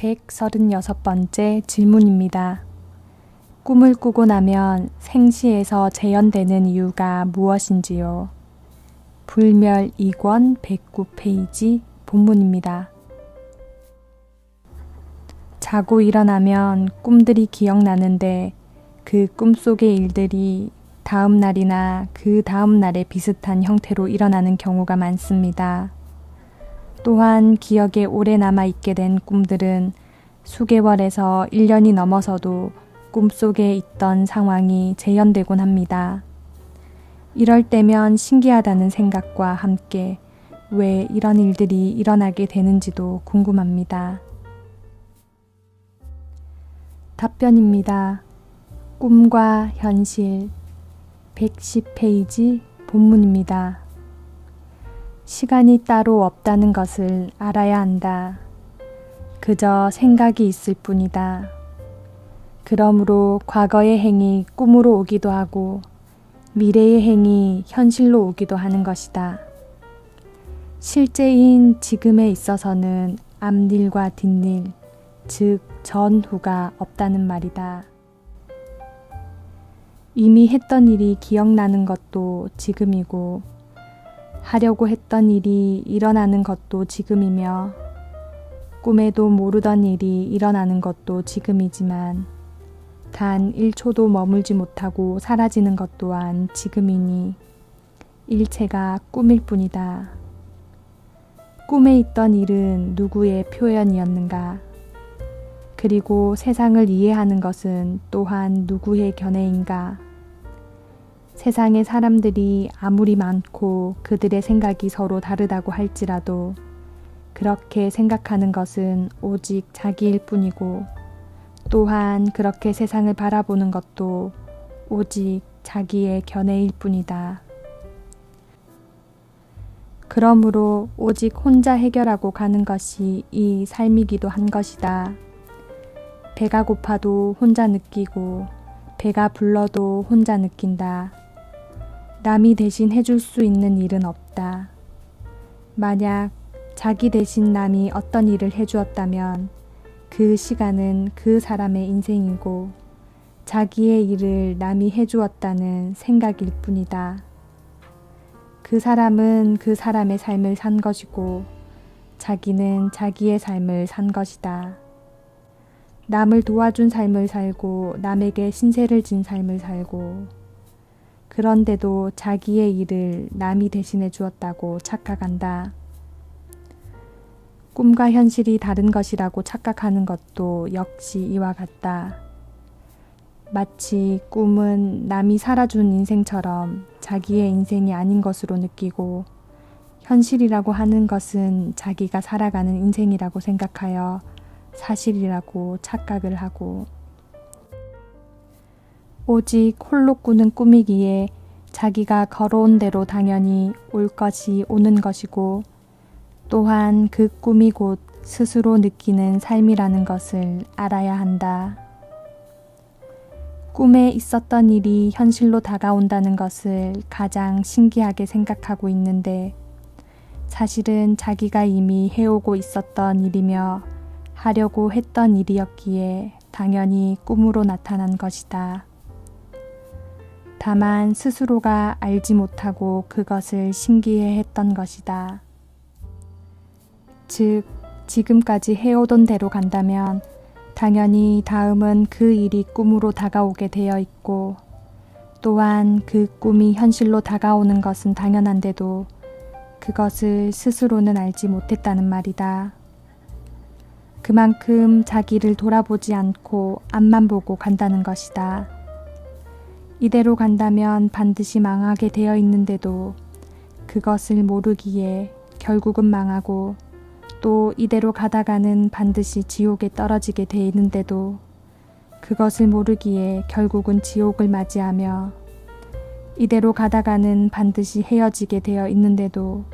136번째 질문입니다. 꿈을 꾸고 나면 생시에서 재현되는 이유가 무엇인지요? 불멸 2권 109페이지 본문입니다. 자고 일어나면 꿈들이 기억나는데 그 꿈속의 일들이 다음 날이나 그 다음 날에 비슷한 형태로 일어나는 경우가 많습니다. 또한 기억에 오래 남아있게 된 꿈들은 수개월에서 1년이 넘어서도 꿈속에 있던 상황이 재현되곤 합니다. 이럴 때면 신기하다는 생각과 함께 왜 이런 일들이 일어나게 되는지도 궁금합니다. 답변입니다. 꿈과 현실 110페이지 본문입니다. 시간이 따로 없다는 것을 알아야 한다. 그저 생각이 있을 뿐이다. 그러므로 과거의 행이 꿈으로 오기도 하고 미래의 행이 현실로 오기도 하는 것이다. 실제인 지금에 있어서는 앞일과 뒷일, 즉 전후가 없다는 말이다. 이미 했던 일이 기억나는 것도 지금이고 하려고 했던 일이 일어나는 것도 지금이며 꿈에도 모르던 일이 일어나는 것도 지금이지만 단 1초도 머물지 못하고 사라지는 것 또한 지금이니 일체가 꿈일 뿐이다. 꿈에 있던 일은 누구의 표현이었는가? 그리고 세상을 이해하는 것은 또한 누구의 견해인가? 세상의 사람들이 아무리 많고 그들의 생각이 서로 다르다고 할지라도 그렇게 생각하는 것은 오직 자기일 뿐이고 또한 그렇게 세상을 바라보는 것도 오직 자기의 견해일 뿐이다. 그러므로 오직 혼자 해결하고 가는 것이 이 삶이기도 한 것이다. 배가 고파도 혼자 느끼고 배가 불러도 혼자 느낀다. 남이 대신 해줄 수 있는 일은 없다. 만약 자기 대신 남이 어떤 일을 해주었다면 그 시간은 그 사람의 인생이고 자기의 일을 남이 해주었다는 생각일 뿐이다. 그 사람은 그 사람의 삶을 산 것이고 자기는 자기의 삶을 산 것이다. 남을 도와준 삶을 살고 남에게 신세를 진 삶을 살고 그런데도 자기의 일을 남이 대신해 주었다고 착각한다. 꿈과 현실이 다른 것이라고 착각하는 것도 역시 이와 같다. 마치 꿈은 남이 살아준 인생처럼 자기의 인생이 아닌 것으로 느끼고 현실이라고 하는 것은 자기가 살아가는 인생이라고 생각하여 사실이라고 착각을 하고 오직 홀로 꾸는 꿈이기에 자기가 걸어온 대로 당연히 올 것이 오는 것이고 또한 그 꿈이 곧 스스로 느끼는 삶이라는 것을 알아야 한다. 꿈에 있었던 일이 현실로 다가온다는 것을 가장 신기하게 생각하고 있는데 사실은 자기가 이미 해오고 있었던 일이며 하려고 했던 일이었기에 당연히 꿈으로 나타난 것이다. 다만 스스로가 알지 못하고 그것을 신기해했던 것이다. 즉, 지금까지 해오던 대로 간다면 당연히 다음은 그 일이 꿈으로 다가오게 되어 있고 또한 그 꿈이 현실로 다가오는 것은 당연한데도 그것을 스스로는 알지 못했다는 말이다. 그만큼 자기를 돌아보지 않고 앞만 보고 간다는 것이다. 이대로 간다면 반드시 망하게 되어 있는데도 그것을 모르기에 결국은 망하고 또 이대로 가다가는 반드시 지옥에 떨어지게 돼 있는데도 그것을 모르기에 결국은 지옥을 맞이하며 이대로 가다가는 반드시 헤어지게 되어 있는데도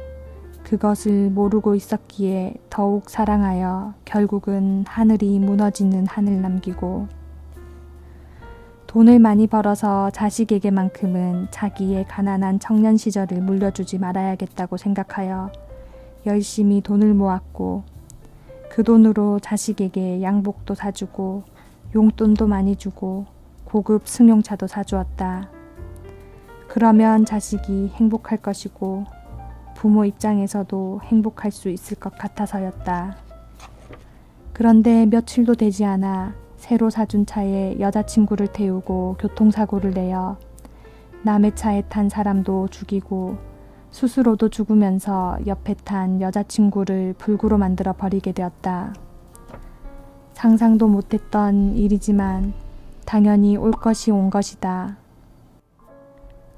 그것을 모르고 있었기에 더욱 사랑하여 결국은 하늘이 무너지는 한을 남기고 돈을 많이 벌어서 자식에게만큼은 자기의 가난한 청년 시절을 물려주지 말아야겠다고 생각하여 열심히 돈을 모았고 그 돈으로 자식에게 양복도 사주고 용돈도 많이 주고 고급 승용차도 사주었다. 그러면 자식이 행복할 것이고 부모 입장에서도 행복할 수 있을 것 같아서였다. 그런데 며칠도 되지 않아 새로 사준 차에 여자친구를 태우고 교통사고를 내어 남의 차에 탄 사람도 죽이고 스스로도 죽으면서 옆에 탄 여자친구를 불구로 만들어 버리게 되었다. 상상도 못했던 일이지만 당연히 올 것이 온 것이다.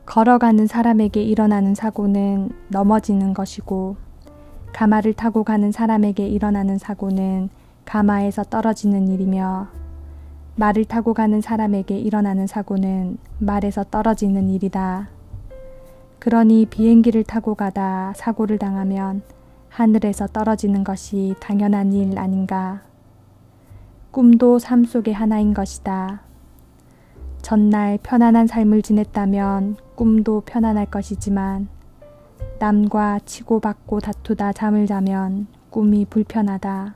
걸어가는 사람에게 일어나는 사고는 넘어지는 것이고 가마를 타고 가는 사람에게 일어나는 사고는 가마에서 떨어지는 일이며 말을 타고 가는 사람에게 일어나는 사고는 말에서 떨어지는 일이다. 그러니 비행기를 타고 가다 사고를 당하면 하늘에서 떨어지는 것이 당연한 일 아닌가. 꿈도 삶 속의 하나인 것이다. 전날 편안한 삶을 지냈다면 꿈도 편안할 것이지만 남과 치고받고 다투다 잠을 자면 꿈이 불편하다.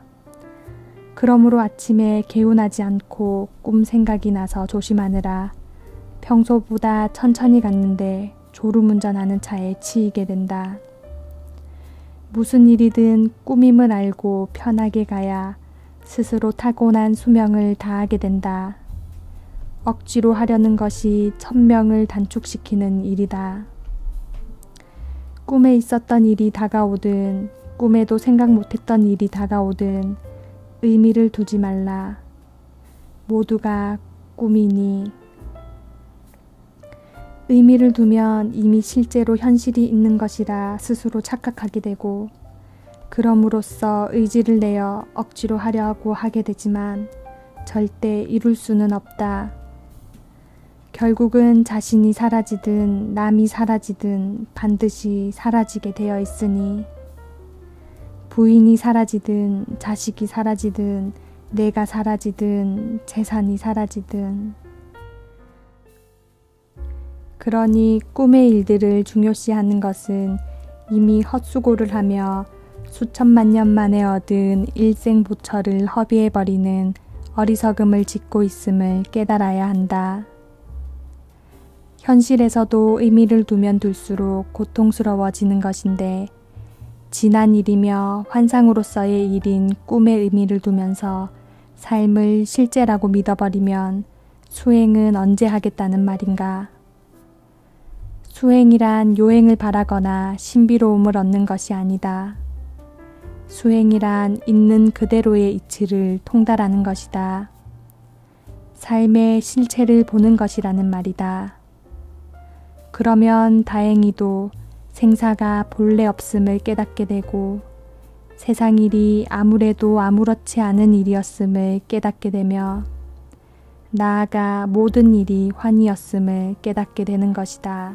그러므로 아침에 개운하지 않고 꿈 생각이 나서 조심하느라 평소보다 천천히 갔는데 졸음운전하는 차에 치이게 된다. 무슨 일이든 꿈임을 알고 편하게 가야 스스로 타고난 수명을 다하게 된다. 억지로 하려는 것이 천명을 단축시키는 일이다. 꿈에 있었던 일이 다가오든 꿈에도 생각 못했던 일이 다가오든 의미를 두지 말라. 모두가 꿈이니. 의미를 두면 이미 실제로 현실이 있는 것이라 스스로 착각하게 되고 그럼으로써 의지를 내어 억지로 하려고 하게 되지만 절대 이룰 수는 없다. 결국은 자신이 사라지든 남이 사라지든 반드시 사라지게 되어 있으니 부인이 사라지든 자식이 사라지든 내가 사라지든 재산이 사라지든 그러니 꿈의 일들을 중요시하는 것은 이미 헛수고를 하며 수천만 년 만에 얻은 일생보철을 허비해버리는 어리석음을 짓고 있음을 깨달아야 한다. 현실에서도 의미를 두면 둘수록 고통스러워지는 것인데 지난 일이며 환상으로서의 일인 꿈에 의미를 두면서 삶을 실제라고 믿어버리면 수행은 언제 하겠다는 말인가. 수행이란 요행을 바라거나 신비로움을 얻는 것이 아니다. 수행이란 있는 그대로의 이치를 통달하는 것이다. 삶의 실체를 보는 것이라는 말이다. 그러면 다행히도 생사가 본래 없음을 깨닫게 되고 세상 일이 아무래도 아무렇지 않은 일이었음을 깨닫게 되며 나아가 모든 일이 환희였음을 깨닫게 되는 것이다.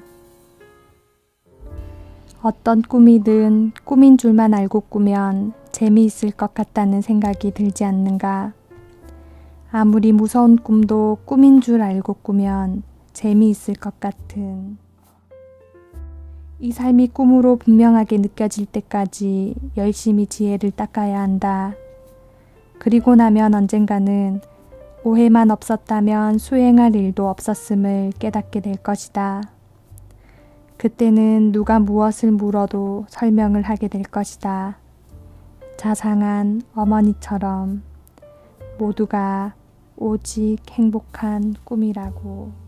어떤 꿈이든 꿈인 줄만 알고 꾸면 재미있을 것 같다는 생각이 들지 않는가? 아무리 무서운 꿈도 꿈인 줄 알고 꾸면 재미있을 것 같은. 이 삶이 꿈으로 분명하게 느껴질 때까지 열심히 지혜를 닦아야 한다. 그리고 나면 언젠가는 오해만 없었다면 수행할 일도 없었음을 깨닫게 될 것이다. 그때는 누가 무엇을 물어도 설명을 하게 될 것이다. 자상한 어머니처럼 모두가 오직 행복한 꿈이라고.